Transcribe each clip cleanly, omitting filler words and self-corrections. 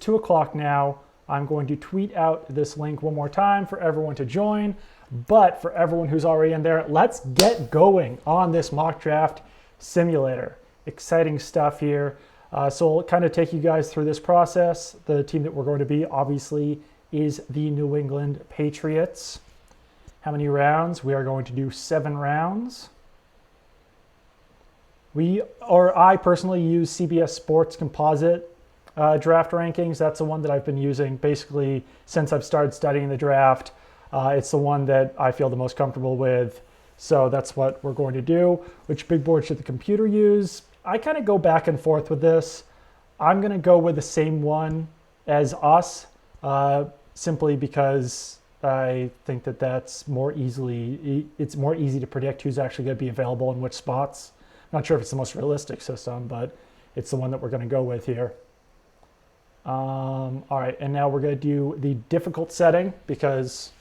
2 o'clock now. I'm going to tweet out this link one more time for everyone to join. But for everyone who's already in there, let's get going on this mock draft simulator. Exciting stuff here. So I'll kind of take you guys through this process. The team that we're going to be, obviously, is the New England Patriots. How many rounds? We are going to do 7 rounds. I personally use CBS Sports Composite draft rankings. That's the one that I've been using basically since I've started studying the draft. It's the one that I feel the most comfortable with. So that's what we're going to do. Which big board should the computer use? I kind of go back and forth with this. I'm going to go with the same one as us, simply because I think that it's more easy to predict who's actually going to be available in which spots. I'm not sure if it's the most realistic system, but it's the one that we're going to go with here. All right, and now we're going to do the difficult setting because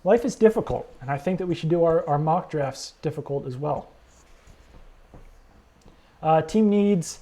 life is difficult, and I think that we should do our mock drafts difficult as well. Team needs,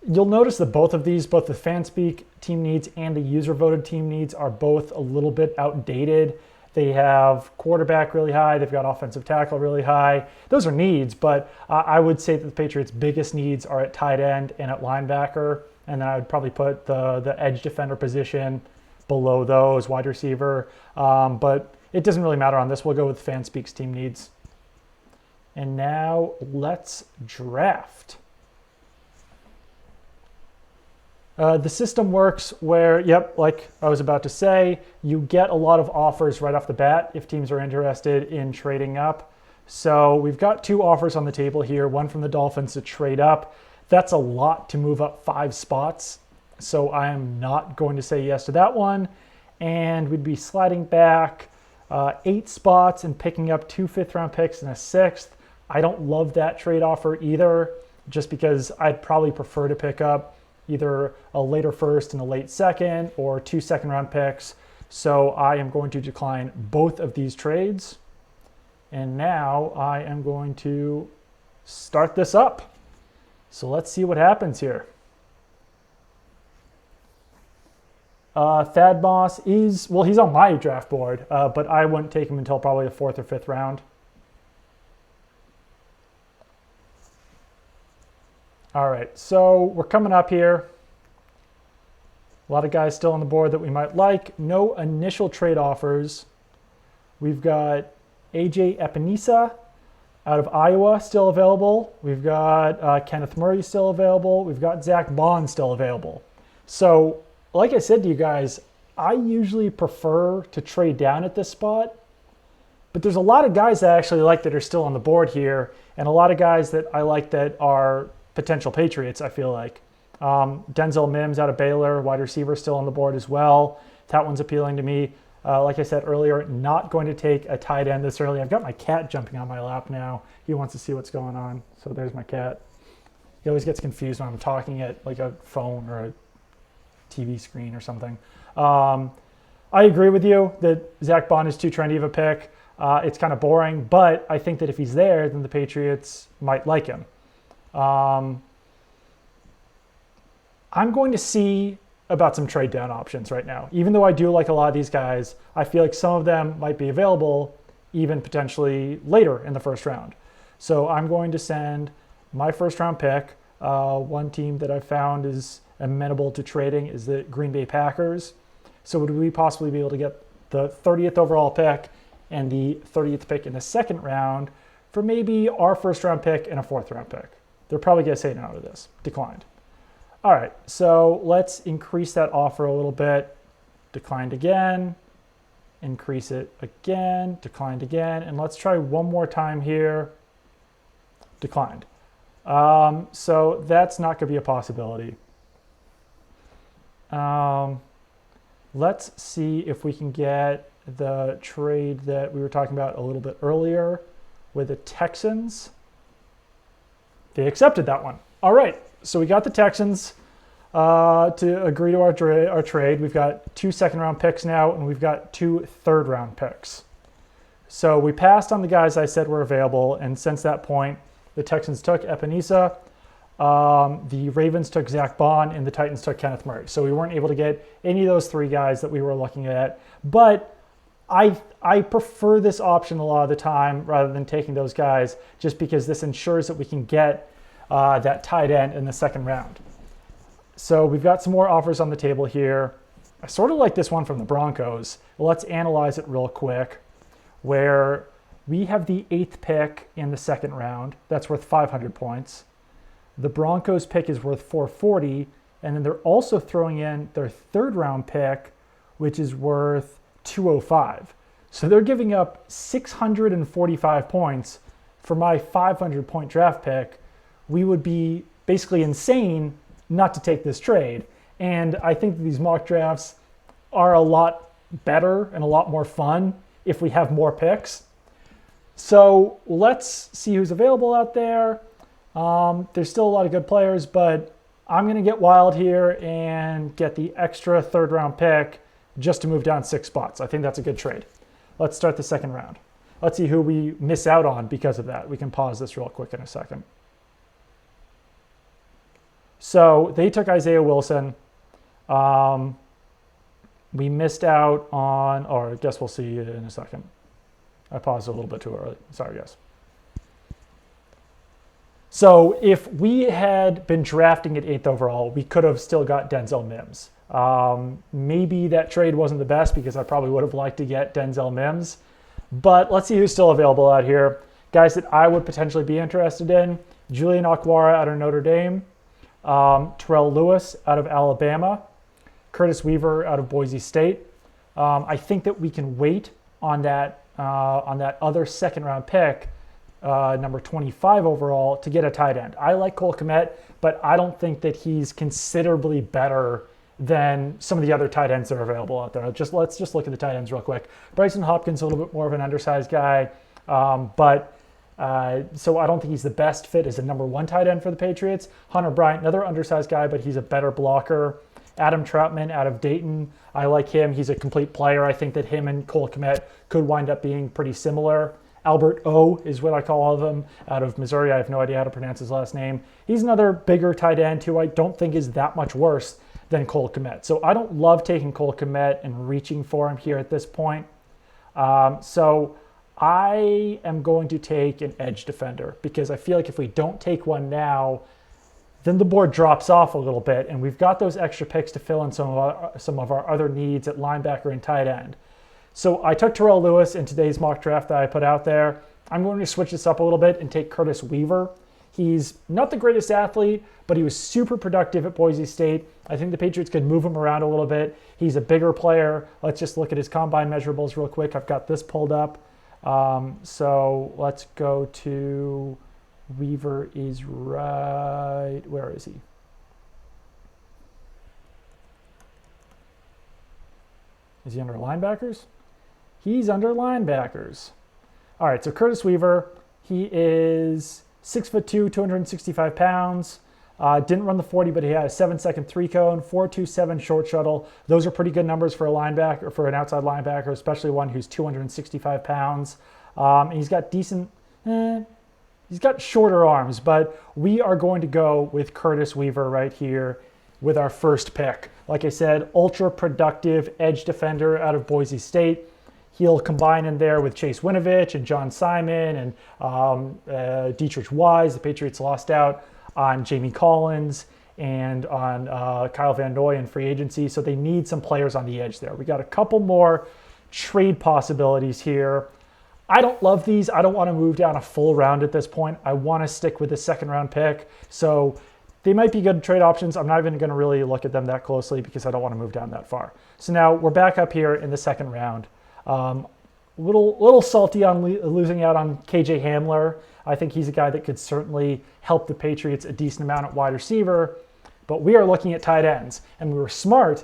you'll notice that both of these, both the Fanspeak team needs and the user-voted team needs are both a little bit outdated. They have quarterback really high. They've got offensive tackle really high. Those are needs, but I would say that the Patriots' biggest needs are at tight end and at linebacker, and then I would probably put the edge defender position below those, wide receiver. But it doesn't really matter on this. We'll go with Fanspeak's team needs. And now let's draft. The system works where, like I was about to say, you get a lot of offers right off the bat if teams are interested in trading up. So we've got 2 offers on the table here, one from the Dolphins to trade up. That's a lot to move up 5 spots. So I am not going to say yes to that one. And we'd be sliding back 8 spots and picking up 2 fifth-round picks and a 6th. I don't love that trade offer either, just because I'd probably prefer to pick up either a later first and a late second or 2 second-round picks. So I am going to decline both of these trades. And now I am going to start this up. So let's see what happens here. Thad Moss he's on my draft board, but I wouldn't take him until probably the 4th or 5th round. All right, so we're coming up here. A lot of guys still on the board that we might like. No initial trade offers. We've got AJ Epinesa out of Iowa still available. We've got Kenneth Murray still available. We've got Zach Bond still available. So like I said to you guys, I usually prefer to trade down at this spot, but there's a lot of guys that I actually like that are still on the board here, and a lot of guys that I like that are potential Patriots, I feel like. Denzel Mims out of Baylor, wide receiver, still on the board as well. That one's appealing to me. Like I said earlier, not going to take a tight end this early. I've got my cat jumping on my lap now. He wants to see what's going on. So there's my cat. He always gets confused when I'm talking at like a phone or a TV screen or something. I agree with you that Zach Bond is too trendy of a pick. It's kind of boring, but I think that if he's there, then the Patriots might like him. I'm going to see about some trade down options right now. Even though I do like a lot of these guys, I feel like some of them might be available even potentially later in the first round. So I'm going to send my first round pick. One team that I've found is amenable to trading is the Green Bay Packers. So would we possibly be able to get the 30th overall pick and the 30th pick in the second round for maybe our first round pick and a 4th round pick? They're probably going to say no to this. Declined. All right, so let's increase that offer a little bit. Declined again. Increase it again. Declined again. And let's try one more time here. Declined. So that's not going to be a possibility. Let's see if we can get the trade that we were talking about a little bit earlier with the Texans. They accepted that one. All right, so we got the Texans to agree to our trade. We've got 2 second-round picks now, and we've got 2 third-round picks. So we passed on the guys I said were available, and since that point, the Texans took Epinesa. the Ravens took Zach Bond, and the Titans took Kenneth Murray. So we weren't able to get any of those three guys that we were looking at. But I prefer this option a lot of the time rather than taking those guys, just because this ensures that we can get that tight end in the second round. So we've got some more offers on the table here. I sort of like this one from the Broncos. Let's analyze it real quick, where we have the 8th pick in the second round. That's worth 500 points. The Broncos pick is worth 440, and then they're also throwing in their 3rd round pick, which is worth 205. So they're giving up 645 points for my 500 point draft pick. We would be basically insane not to take this trade. And I think that these mock drafts are a lot better and a lot more fun if we have more picks. So let's see who's available out there. There's still a lot of good players, but I'm going to get wild here and get the extra 3rd round pick just to move down 6 spots. I think that's a good trade. Let's start the second round. Let's see who we miss out on because of that. We can pause this real quick in a second. So they took Isaiah Wilson. We missed out on, or I guess we'll see in a second. I paused a little bit too early. Sorry, guys. So if we had been drafting at 8th overall, we could have still got Denzel Mims. Maybe that trade wasn't the best because I probably would have liked to get Denzel Mims. But let's see who's still available out here. Guys that I would potentially be interested in: Julian Okwara out of Notre Dame, Terrell Lewis out of Alabama, Curtis Weaver out of Boise State. I think that we can wait on that other second round pick, number 25 overall, to get a tight end. I like Cole Kmet, but I don't think that he's considerably better than some of the other tight ends that are available out there. Let's just look at the tight ends real quick. Bryson Hopkins, a little bit more of an undersized guy, so I don't think he's the best fit as a number 1 tight end for the Patriots. Hunter Bryant, another undersized guy, but he's a better blocker. Adam Troutman out of Dayton, I like him. He's a complete player. I think that him and Cole Kmet could wind up being pretty similar. Albert O is what I call all of them, out of Missouri. I have no idea how to pronounce his last name. He's another bigger tight end who I don't think is that much worse than Cole Kmet. So I don't love taking Cole Kmet and reaching for him here at this point. So I am going to take an edge defender because I feel like if we don't take one now, then the board drops off a little bit, and we've got those extra picks to fill in some of our other needs at linebacker and tight end. So I took Terrell Lewis in today's mock draft that I put out there. I'm going to switch this up a little bit and take Curtis Weaver. He's not the greatest athlete, but he was super productive at Boise State. I think the Patriots could move him around a little bit. He's a bigger player. Let's just look at his combine measurables real quick. I've got this pulled up. So let's go to Weaver is right. Where is he? Is he under linebackers? He's under linebackers. All right, so Curtis Weaver, he is 6'2", 265 pounds. Didn't run the 40, but he had a 7-second 3-cone, 4.27 short shuttle. Those are pretty good numbers for a linebacker, for an outside linebacker, especially one who's 265 pounds. And he's got decent, he's got shorter arms, but we are going to go with Curtis Weaver right here with our first pick. Like I said, ultra productive edge defender out of Boise State. He'll combine in there with Chase Winovich and John Simon and Dietrich Wise. The Patriots lost out on Jamie Collins and on Kyle Van Noy in free agency, so they need some players on the edge there. We got a couple more trade possibilities here. I don't love these. I don't want to move down a full round at this point. I want to stick with the second round pick. So they might be good trade options. I'm not even going to really look at them that closely because I don't want to move down that far. So now we're back up here in the second round. Little salty on losing out on KJ Hamler. I think he's a guy that could certainly help the Patriots a decent amount at wide receiver. But we are looking at tight ends, and we were smart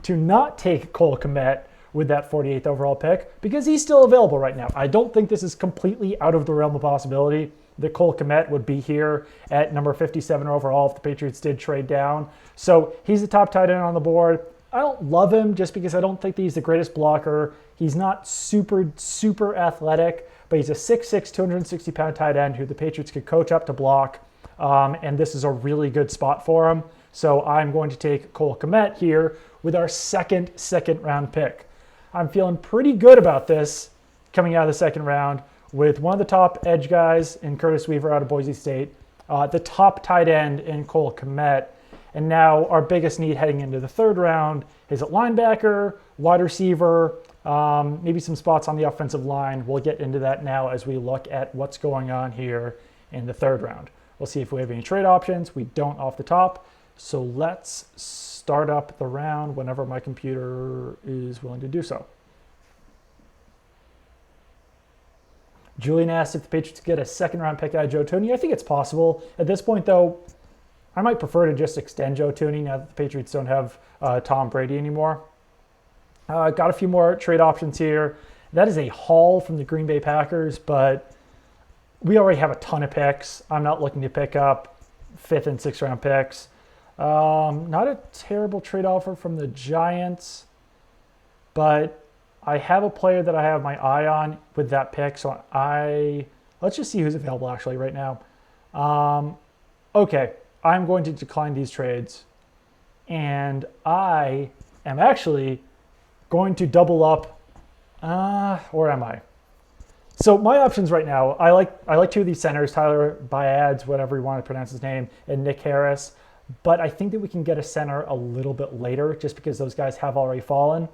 to not take Cole Kmet with that 48th overall pick because he's still available right now. I don't think this is completely out of the realm of possibility that Cole Kmet would be here at number 57 overall if the Patriots did trade down. So he's the top tight end on the board. I don't love him just because I don't think that he's the greatest blocker. He's not super athletic, but he's a 6'6", 260-pound tight end who the Patriots could coach up to block. and this is a really good spot for him. So I'm going to take Cole Kmet here with our second round pick. I'm feeling pretty good about this coming out of the second round with one of the top edge guys in Curtis Weaver out of Boise State, the top tight end in Cole Kmet, and now our biggest need heading into the third round is at linebacker, wide receiver, maybe some spots on the offensive line. We'll get into that now as we look at what's going on here in the third round. We'll see if we have any trade options. We don't off the top. So let's start up the round whenever my computer is willing to do so. Julian asked if the Patriots get a second round pick out of Joe Thuney. I think it's possible. At this point, though, I might prefer to just extend Joe Thuney now that the Patriots don't have Tom Brady anymore. Got a few more trade options here. That is a haul from the Green Bay Packers, but we already have a ton of picks. I'm not looking to pick up 5th and 6th round picks. Not a terrible trade offer from the Giants, but I have a player that I have my eye on with that pick. So let's just see who's available actually right now. Okay, I'm going to decline these trades, and I am actually going to double up. Or am I? So my options right now, I like two of these centers, Tyler Bayads, whatever you want to pronounce his name, and Nick Harris. But I think that we can get a center a little bit later just because those guys have already fallen.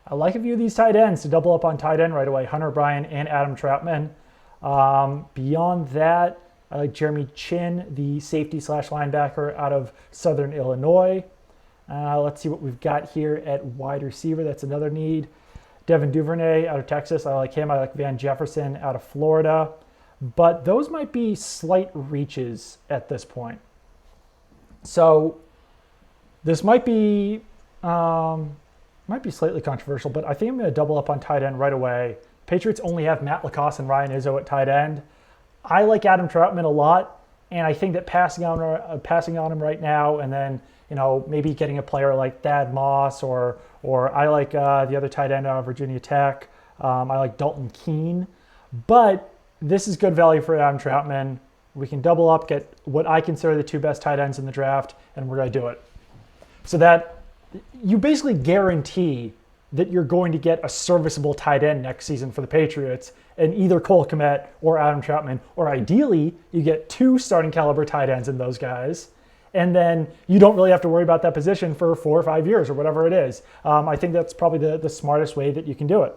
I like a few of these tight ends to double up on tight end right away, Hunter Bryant and Adam Troutman. Beyond that, I like Jeremy Chin, the safety / linebacker out of Southern Illinois. Let's see what we've got here at wide receiver. That's another need. Devin Duvernay out of Texas. I like him. I like Van Jefferson out of Florida. But those might be slight reaches at this point. So this might be slightly controversial, but I think I'm going to double up on tight end right away. Patriots only have Matt LaCosse and Ryan Izzo at tight end. I like Adam Troutman a lot, and I think that passing on him right now, and then maybe getting a player like Thad Moss, or I like the other tight end out of Virginia Tech. I like Dalton Keene, but this is good value for Adam Troutman. We can double up, get what I consider the two best tight ends in the draft, and we're going to do it. So that you basically guarantee that you're going to get a serviceable tight end next season for the Patriots, and either Cole Kmet or Adam Troutman, or ideally you get 2 starting caliber tight ends in those guys, and then you don't really have to worry about that position for 4 or 5 years or whatever it is. I think that's probably the smartest way that you can do it.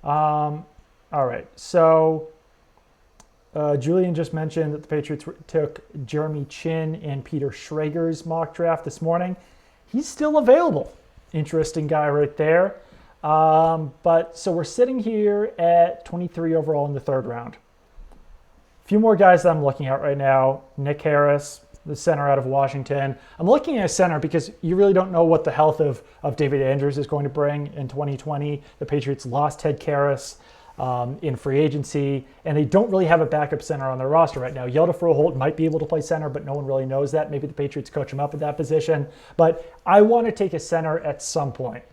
All right, so Julian just mentioned that the Patriots took Jeremy Chin in Peter Schrager's mock draft this morning. He's still available. Interesting guy right there. But so we're sitting here at 23 overall in the third round. A few more guys that I'm looking at right now. Nick Harris, the center out of Washington. I'm looking at a center because you really don't know what the health of David Andrews is going to bring in 2020. The Patriots lost Ted Karras in free agency, and they don't really have a backup center on their roster right now. Yelda Froholt might be able to play center, but no one really knows that. Maybe the Patriots coach him up at that position. But I want to take a center at some point.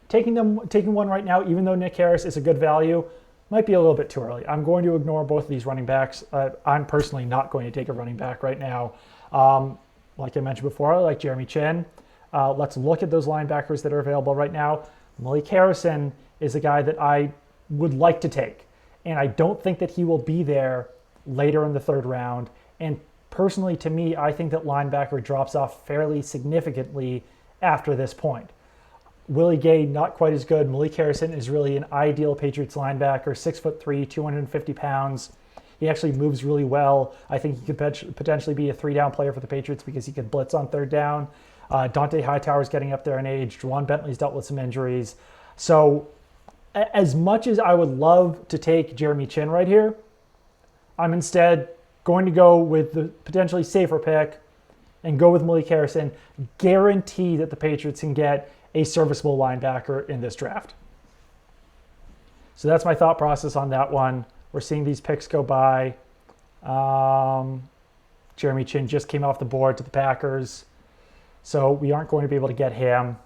Taking one right now, even though Nick Harris is a good value, might be a little bit too early. I'm going to ignore both of these running backs. I'm personally not going to take a running back right now. Like I mentioned before, I like Jeremy Chin. Let's look at those linebackers that are available right now. Malik Harrison is a guy that I would like to take, and I don't think that he will be there later in the third round. And personally, to me, I think that linebacker drops off fairly significantly after this point. Willie Gay, not quite as good. Malik Harrison is really an ideal Patriots linebacker, 6'3", 250 pounds. He actually moves really well. I think he could potentially be a 3-down player for the Patriots because he can blitz on 3rd down. Dante Hightower's getting up there in age. Juwan Bentley's dealt with some injuries. So as much as I would love to take Jeremy Chin right here, I'm instead going to go with the potentially safer pick and go with Malik Harrison. Guarantee that the Patriots can get a serviceable linebacker in this draft. So that's my thought process on that one. We're seeing these picks go by. Jeremy Chin just came off the board to the Packers, so we aren't going to be able to get him.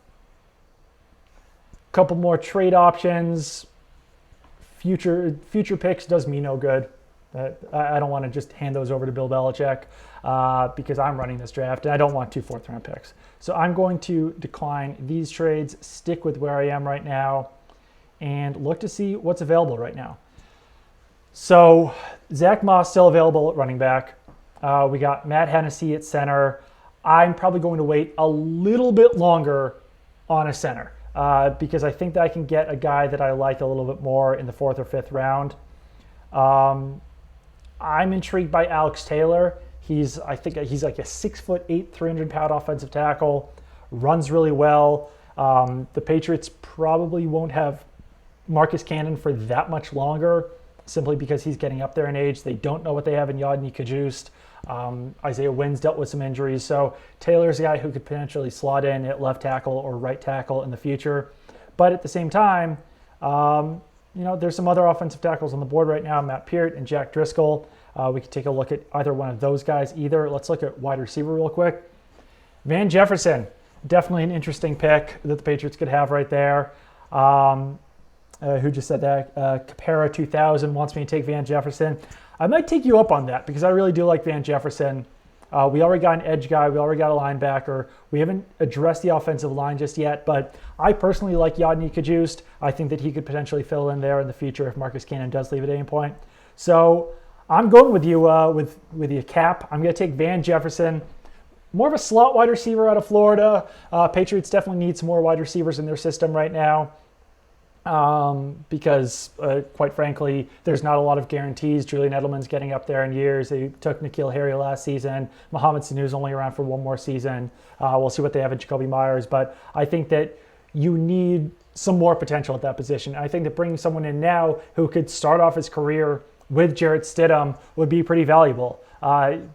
Couple more trade options. Future picks does me no good. I don't want to just hand those over to Bill Belichick because I'm running this draft, and I don't want 2 fourth-round picks. So I'm going to decline these trades, stick with where I am right now, and look to see what's available right now. So Zach Moss still available at running back. We got Matt Hennessy at center. I'm probably going to wait a little bit longer on a center because I think that I can get a guy that I like a little bit more in the 4th or 5th round. I'm intrigued by Alex Taylor. I think he's like a 6'8", 300-pound offensive tackle, runs really well. The Patriots probably won't have Marcus Cannon for that much longer, simply because he's getting up there in age. They don't know what they have in Yodny Kajust. Isaiah Wynn's dealt with some injuries, so Taylor's a guy who could potentially slot in at left tackle or right tackle in the future. But at the same time, there's some other offensive tackles on the board right now, Matt Peart and Jack Driscoll. We could take a look at either one of those guys either. Let's look at wide receiver real quick. Van Jefferson, definitely an interesting pick that the Patriots could have right there. Who just said that? Capera 2000 wants me to take Van Jefferson. I might take you up on that because I really do like Van Jefferson. We already got an edge guy. We already got a linebacker. We haven't addressed the offensive line just yet, but I personally like Yodny Kajust. I think that he could potentially fill in there in the future if Marcus Cannon does leave at any point. So I'm going with you with your cap. I'm going to take Van Jefferson. More of a slot wide receiver out of Florida. Patriots definitely need some more wide receivers in their system right now. Because quite frankly, there's not a lot of guarantees. Julian Edelman's getting up there in years. They took N'Keal Harry last season. Mohamed Sanu's only around for one more season. We'll see what they have in Jacoby Myers, but I think that you need some more potential at that position. I think that bringing someone in now who could start off his career with Jarrett Stidham would be pretty valuable.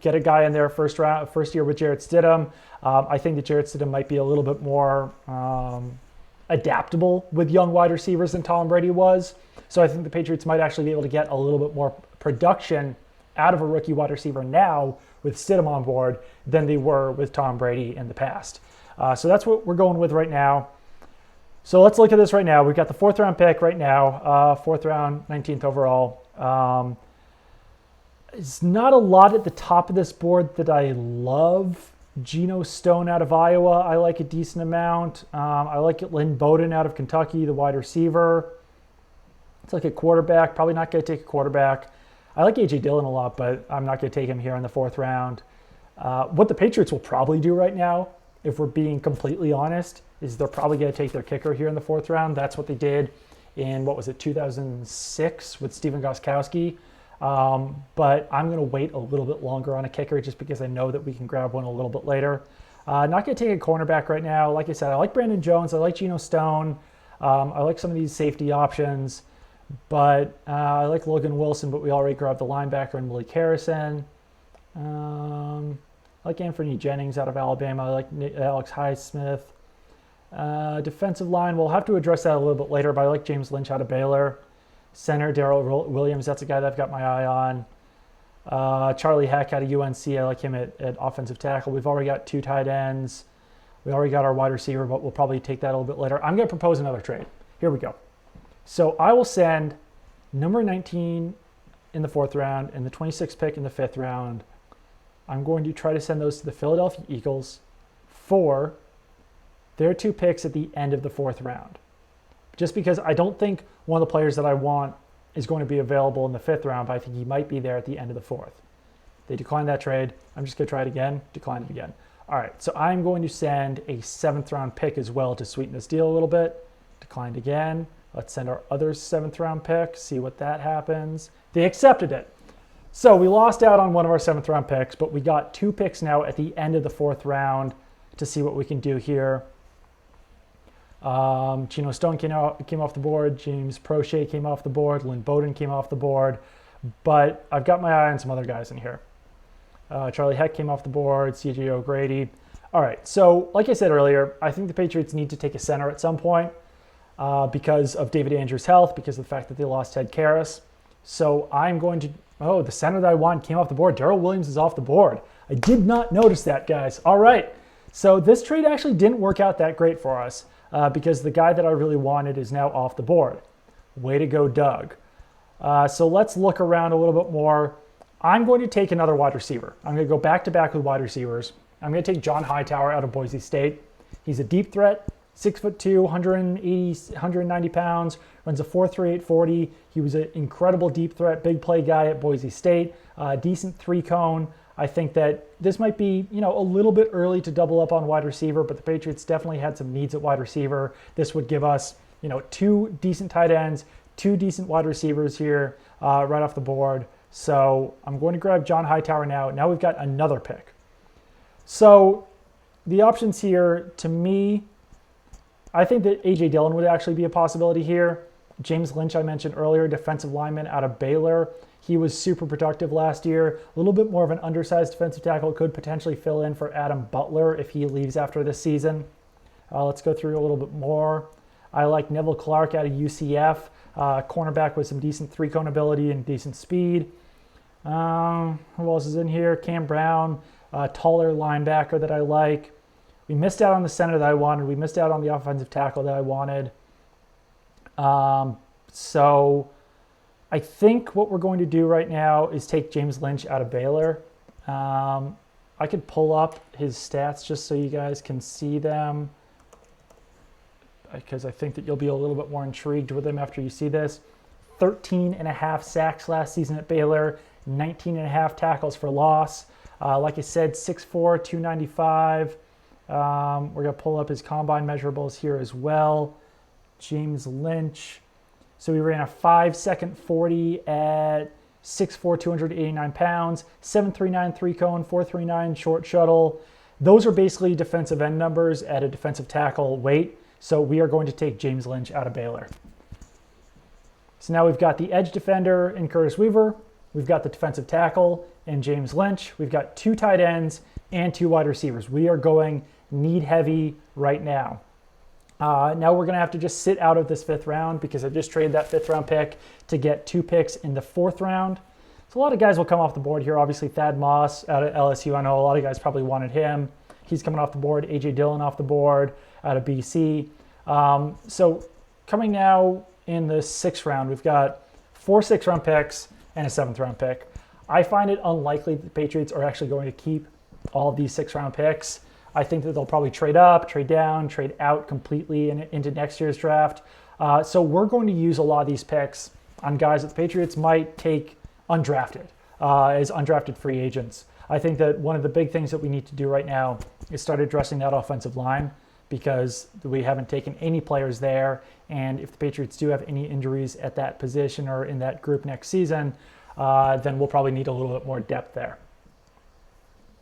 Get a guy in there first year with Jarrett Stidham. I think that Jarrett Stidham might be a little bit more adaptable with young wide receivers than Tom Brady was. So I think the Patriots might actually be able to get a little bit more production out of a rookie wide receiver now with Stidham on board than they were with Tom Brady in the past. So that's what we're going with right now. So let's look at this right now. We've got the 4th round pick right now, 4th round, 19th overall. It's not a lot at the top of this board that I love. Geno Stone out of Iowa, I like a decent amount. I like Lynn Bowden out of Kentucky, the wide receiver. It's like a quarterback. Probably not going to take a quarterback. I like A.J. Dillon a lot, but I'm not going to take him here in the 4th round. What the Patriots will probably do right now, if we're being completely honest, is they're probably going to take their kicker here in the 4th round. That's what they did in, 2006 with Steven Gostkowski. But I'm going to wait a little bit longer on a kicker just because I know that we can grab one a little bit later. Not going to take a cornerback right now. Like I said, I like Brandon Jones. I like Geno Stone. I like some of these safety options. But I like Logan Wilson, but we already grabbed the linebacker and Malik Harrison. I like Anthony Jennings out of Alabama. I like Alex Highsmith. Defensive line, we'll have to address that a little bit later, but I like James Lynch out of Baylor. Center, Darrell Williams, that's a guy that I've got my eye on. Charlie Heck out of UNC, I like him at offensive tackle. We've already got 2 tight ends. We already got our wide receiver, but we'll probably take that a little bit later. I'm going to propose another trade. Here we go. So I will send number 19 in the 4th round and the 26th pick in the 5th round. I'm going to try to send those to the Philadelphia Eagles for their 2 picks at the end of the 4th round. Just because I don't think one of the players that I want is going to be available in the 5th round, but I think he might be there at the end of the 4th. They declined that trade. I'm just going to try it again, decline it again. All right, so I'm going to send a 7th round pick as well to sweeten this deal a little bit. Declined again. Let's send our other 7th round pick, see what that happens. They accepted it. So we lost out on one of our 7th round picks, but we got 2 picks now at the end of the 4th round to see what we can do here. Geno Stone came off the board. James Prochet came off the board. Lynn Bowden came off the board. But I've got my eye on some other guys in here. Charlie Heck came off the board. C.J. O'Grady. All right. So like I said earlier, I think the Patriots need to take a center at some point because of David Andrews' health, because of the fact that they lost Ted Karras. So I'm going to... Oh, the center that I want came off the board. Darrell Williams is off the board. I did not notice that, guys. All right. So this trade actually didn't work out that great for us. Because the guy that I really wanted is now off the board. Way to go, Doug. So let's look around a little bit more. I'm going to take another wide receiver. I'm going to go back-to-back with wide receivers. I'm going to take John Hightower out of Boise State. He's a deep threat, 6'2", 190 pounds, runs a 4.38 40. He was an incredible deep threat, big play guy at Boise State, decent three-cone. I think that this might be, a little bit early to double up on wide receiver, but the Patriots definitely had some needs at wide receiver. This would give us, 2 decent tight ends, 2 decent wide receivers here right off the board. So I'm going to grab John Hightower now. Now we've got another pick. So the options here, to me, I think that A.J. Dillon would actually be a possibility here. James Lynch, I mentioned earlier, defensive lineman out of Baylor. He was super productive last year. A little bit more of an undersized defensive tackle, could potentially fill in for Adam Butler if he leaves after this season. Let's go through a little bit more. I like Neville Clark out of UCF, cornerback with some decent three-cone ability and decent speed. Who else is in here? Cam Brown, taller linebacker that I like. We missed out on the center that I wanted. We missed out on the offensive tackle that I wanted. So I think what we're going to do right now is take James Lynch out of Baylor. I could pull up his stats just so you guys can see them, because I think that you'll be a little bit more intrigued with him after you see this. 13.5 sacks last season at Baylor, 19.5 tackles for loss. Like I said, 6'4", 295. We're going to pull up his combine measurables here as well. James Lynch. So we ran a 5-second 40 at 6'4", 289 pounds, 7.39 three-cone, 4.39 short shuttle. Those are basically defensive end numbers at a defensive tackle weight. So we are going to take James Lynch out of Baylor. So now we've got the edge defender in Curtis Weaver. We've got the defensive tackle in James Lynch. We've got 2 tight ends and 2 wide receivers. We are going need heavy right now. Now we're going to have to just sit out of this 5th round because I just traded that 5th round pick to get 2 picks in the 4th round. So a lot of guys will come off the board here. Obviously, Thad Moss out of LSU. I know a lot of guys probably wanted him. He's coming off the board. A.J. Dillon off the board out of BC. So coming now in the 6th round, we've got 4 6th round picks and a 7th round pick. I find it unlikely that the Patriots are actually going to keep all of these 6th round picks. I think that they'll probably trade up, trade down, trade out completely into next year's draft. So we're going to use a lot of these picks on guys that the Patriots might take undrafted, as undrafted free agents. I think that one of the big things that we need to do right now is start addressing that offensive line, because we haven't taken any players there. And if the Patriots do have any injuries at that position or in that group next season, then we'll probably need a little bit more depth there.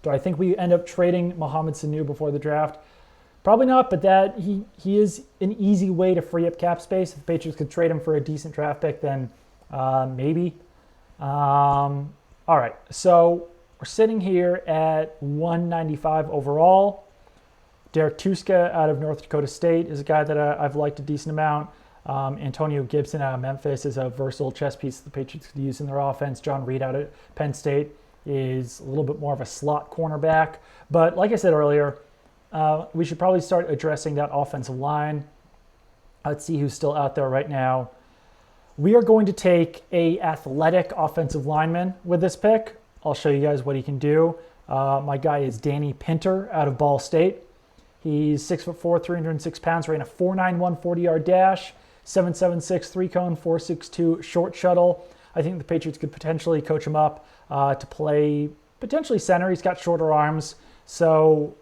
Do I think we end up trading Mohamed Sanu before the draft? Probably not, but that he is an easy way to free up cap space. If the Patriots could trade him for a decent draft pick, then maybe. All right, so we're sitting here at 195 overall. Derek Tuska out of North Dakota State is a guy that I've liked a decent amount. Antonio Gibson out of Memphis is a versatile chess piece the Patriots could use in their offense. John Reed out of Penn State is a little bit more of a slot cornerback. But like I said earlier, we should probably start addressing that offensive line. Let's see who's still out there right now. We are going to take a athletic offensive lineman with this pick. I'll show you guys what he can do. My guy is Danny Pinter out of Ball State. He's 6'4", 306 pounds, ran a 4.91 40-yard dash, 7.76 three-cone, 4.62 short shuttle. I think the Patriots could potentially coach him up to play potentially center. He's got shorter arms. So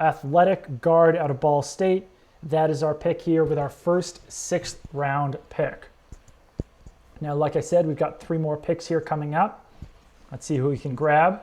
athletic guard out of Ball State. That is our pick here with our first 6th round pick. Now, like I said, we've got 3 more picks here coming up. Let's see who we can grab.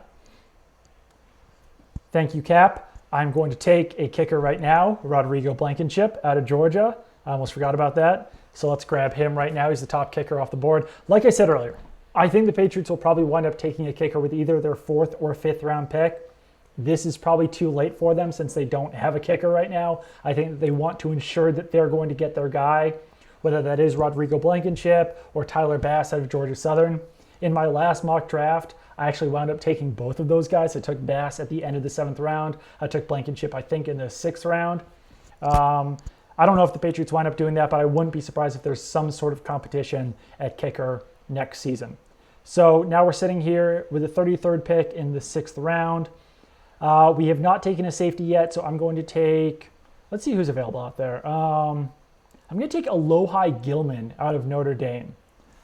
Thank you, Cap. I'm going to take a kicker right now, Rodrigo Blankenship out of Georgia. I almost forgot about that. So let's grab him right now. He's the top kicker off the board. Like I said earlier, I think the Patriots will probably wind up taking a kicker with either their 4th or 5th round pick. This is probably too late for them since they don't have a kicker right now. I think that they want to ensure that they're going to get their guy, whether that is Rodrigo Blankenship or Tyler Bass out of Georgia Southern. In my last mock draft, I actually wound up taking both of those guys. I took Bass at the end of the 7th round. I took Blankenship, I think, in the 6th round. I don't know if the Patriots wind up doing that, but I wouldn't be surprised if there's some sort of competition at kicker next season. So now we're sitting here with the 33rd pick in the 6th round. We have not taken a safety yet, so I'm going to take, let's see who's available out there. I'm going to take Alohi Gilman out of Notre Dame.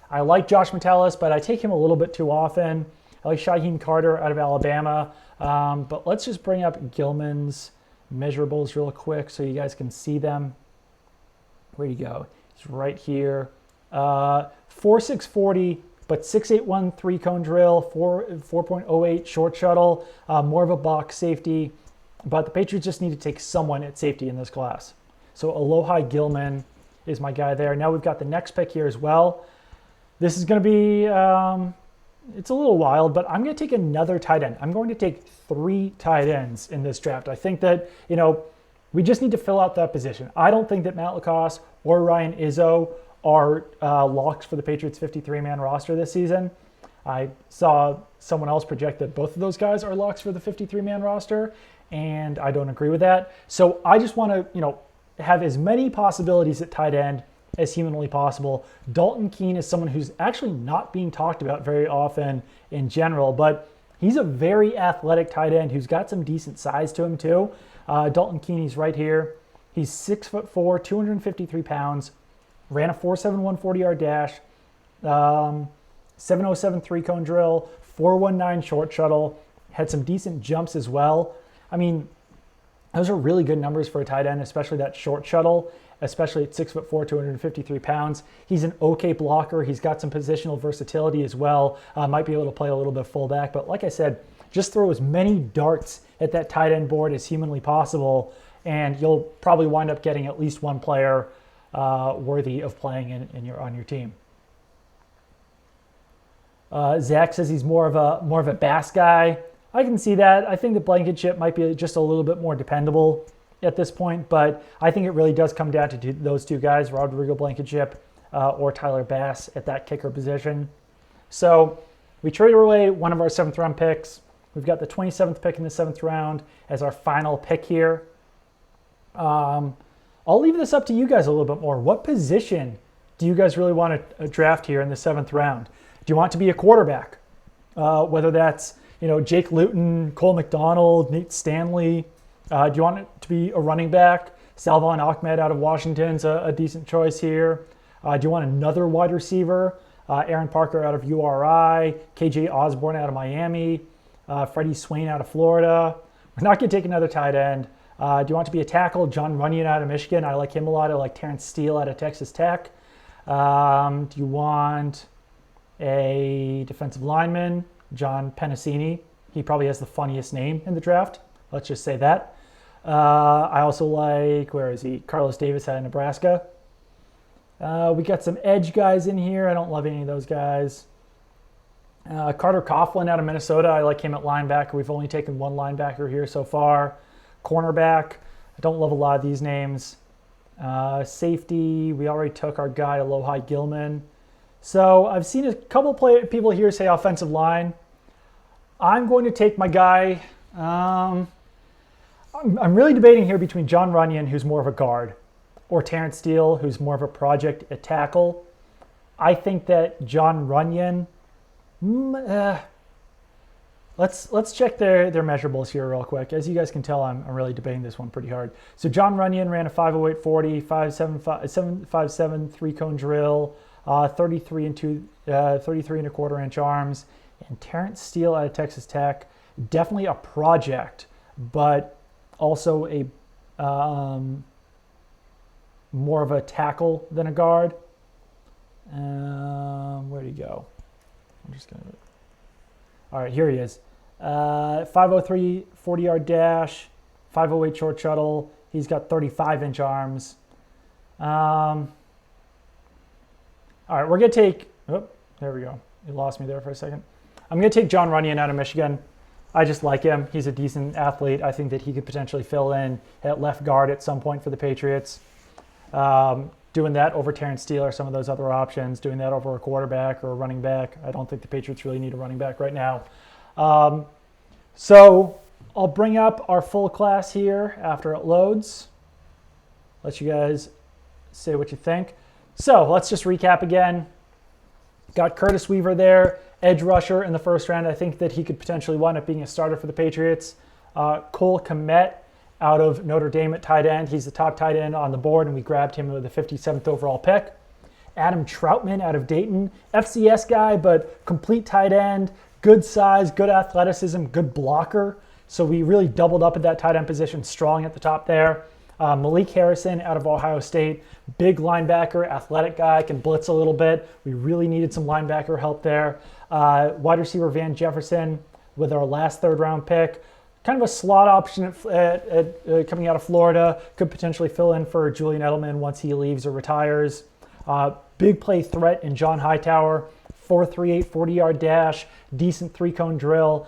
I like Josh Metellus, but I take him a little bit too often. I like Shaheem Carter out of Alabama. But let's just bring up Gilman's measurables real quick so you guys can see them. Where'd he go? He's right here. 4.6 40, but 6.81 3-cone drill, 4.08 short shuttle, more of a box safety. But the Patriots just need to take someone at safety in this class. So Alohi Gilman is my guy there. Now we've got the next pick here as well. This is going to be, it's a little wild, but I'm going to take another tight end. I'm going to take 3 tight ends in this draft. I think that, we just need to fill out that position. I don't think that Matt Lacoste or Ryan Izzo are locks for the Patriots 53-man roster this season. I saw someone else project that both of those guys are locks for the 53-man roster, and I don't agree with that. So I just want to, have as many possibilities at tight end as humanly possible. Dalton Keene is someone who's actually not being talked about very often in general, but he's a very athletic tight end who's got some decent size to him too. Dalton Keene, he's right here. He's 6'4", 253 pounds, ran a 4.71 40-yard dash, 7.07 3-cone drill, 4.19 short shuttle, had some decent jumps as well. I mean, those are really good numbers for a tight end, especially that short shuttle, especially at 6'4", 253 pounds. He's an okay blocker. He's got some positional versatility as well. Might be able to play a little bit fullback, but like I said, just throw as many darts at that tight end board as humanly possible, and you'll probably wind up getting at least one player worthy of playing on your team. Zach says he's more of a bass guy. I can see that. I think the Blankenship might be just a little bit more dependable at this point, but I think it really does come down to those two guys, Rodrigo Blankenship or Tyler Bass at that kicker position. So we traded away one of our 7th round picks. We've got the 27th pick in the 7th round as our final pick here. I'll leave this up to you guys a little bit more. What position do you guys really want to draft here in the 7th round? Do you want to be a quarterback? Whether that's Jake Luton, Cole McDonald, Nate Stanley. Do you want it to be a running back? Salvon Ahmed out of Washington's a decent choice here. Do you want another wide receiver? Aaron Parker out of URI, KJ Osborne out of Miami, Freddie Swain out of Florida. We're not going to take another tight end. Do you want to be a tackle? John Runyon out of Michigan. I like him a lot. I like Terrence Steele out of Texas Tech. Do you want a defensive lineman? John Penasini. He probably has the funniest name in the draft. Let's just say that. I also like, where is he? Carlos Davis out of Nebraska. We got some edge guys in here. I don't love any of those guys. Carter Coughlin out of Minnesota. I like him at linebacker. We've only taken one linebacker here so far. Cornerback. I don't love a lot of these names. Safety. We already took our guy, Alohi Gilman. So I've seen a couple people here say offensive line. I'm going to take my guy. I'm really debating here between John Runyon, who's more of a guard, or Terrence Steele, who's more of a project at tackle. I think that John Runyon. Let's check their measurables here real quick. As you guys can tell, I'm really debating this one pretty hard. So John Runyon ran a 5.08 40, 5.7 3-cone drill, 33 and a quarter inch arms, and Terrence Steele out of Texas Tech, definitely a project, but also a more of a tackle than a guard. Where'd he go? I'm just gonna. All right, here he is. 5.03 40-yard dash, 5.08 short shuttle. He's got 35-inch arms. All right, we're going to take, there we go. You lost me there for a second. I'm going to take John Runyon out of Michigan. I just like him. He's a decent athlete. I think that he could potentially fill in at left guard at some point for the Patriots. Doing that over Terrence Steele or some of those other options, doing that over a quarterback or a running back. I don't think the Patriots really need a running back right now. So I'll bring up our full class here after it loads. Let you guys say what you think. So let's just recap again. Got Curtis Weaver there, edge rusher in the first round. I think that he could potentially wind up being a starter for the Patriots. Cole Kmet out of Notre Dame at tight end. He's the top tight end on the board, and we grabbed him with the 57th overall pick. Adam Troutman out of Dayton, FCS guy, but complete tight end, good size, good athleticism, good blocker. So we really doubled up at that tight end position, strong at the top there. Malik Harrison out of Ohio State, big linebacker, athletic guy, can blitz a little bit. We really needed some linebacker help there. Wide receiver Van Jefferson with our last third-round pick. Kind of a slot option coming out of Florida. Could potentially fill in for Julian Edelman once he leaves or retires. Big play threat in John Hightower. 4.38 40-yard dash, decent three-cone drill.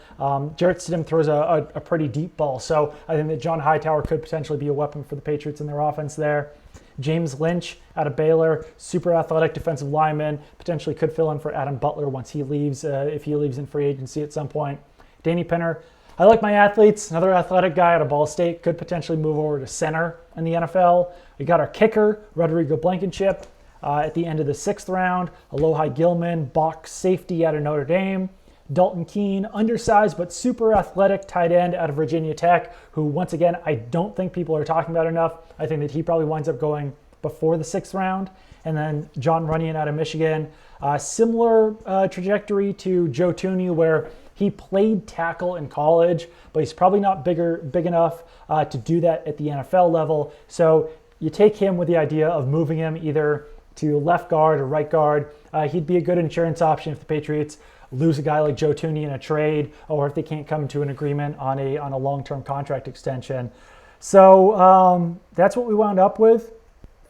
Jarrett Stidham throws a pretty deep ball, so I think that John Hightower could potentially be a weapon for the Patriots in their offense there. James Lynch out of Baylor, super athletic defensive lineman, potentially could fill in for Adam Butler once he leaves, if he leaves in free agency at some point. Danny Pinner, I like my athletes. Another athletic guy out of Ball State, could potentially move over to center in the NFL. We got our kicker, Rodrigo Blankenship. At the end of the 6th round, Alohi Gilman, box safety out of Notre Dame. Dalton Keene, undersized but super athletic tight end out of Virginia Tech, who once again, I don't think people are talking about enough. I think that he probably winds up going before the 6th round. And then John Runyon out of Michigan. Similar trajectory to Joe Thuney, where he played tackle in college, but he's probably not big enough to do that at the NFL level. So you take him with the idea of moving him either to left guard or right guard. He'd be a good insurance option if the Patriots lose a guy like Joe Thuney in a trade, or if they can't come to an agreement on a long-term contract extension. So that's what we wound up with.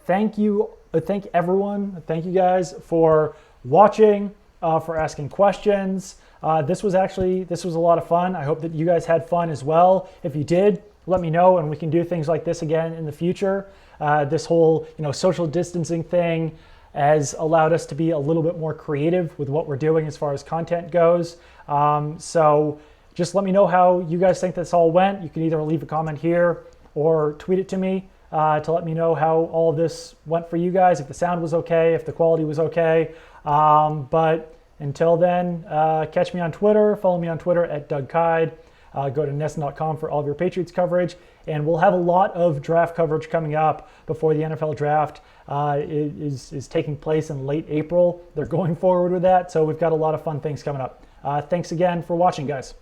Thank you, thank everyone, thank you guys for watching, for asking questions. This was a lot of fun. I hope that you guys had fun as well. If you did, let me know, and we can do things like this again in the future. This whole social distancing thing has allowed us to be a little bit more creative with what we're doing as far as content goes. So just let me know how you guys think this all went. You can either leave a comment here or tweet it to me to let me know how all of this went for you guys, if the sound was okay, if the quality was okay. But until then, catch me on Twitter. Follow me on Twitter at Doug Kyed. Go to NESN.com for all of your Patriots coverage. And we'll have a lot of draft coverage coming up before the NFL draft is taking place in late April. They're going forward with that. So we've got a lot of fun things coming up. Thanks again for watching, guys.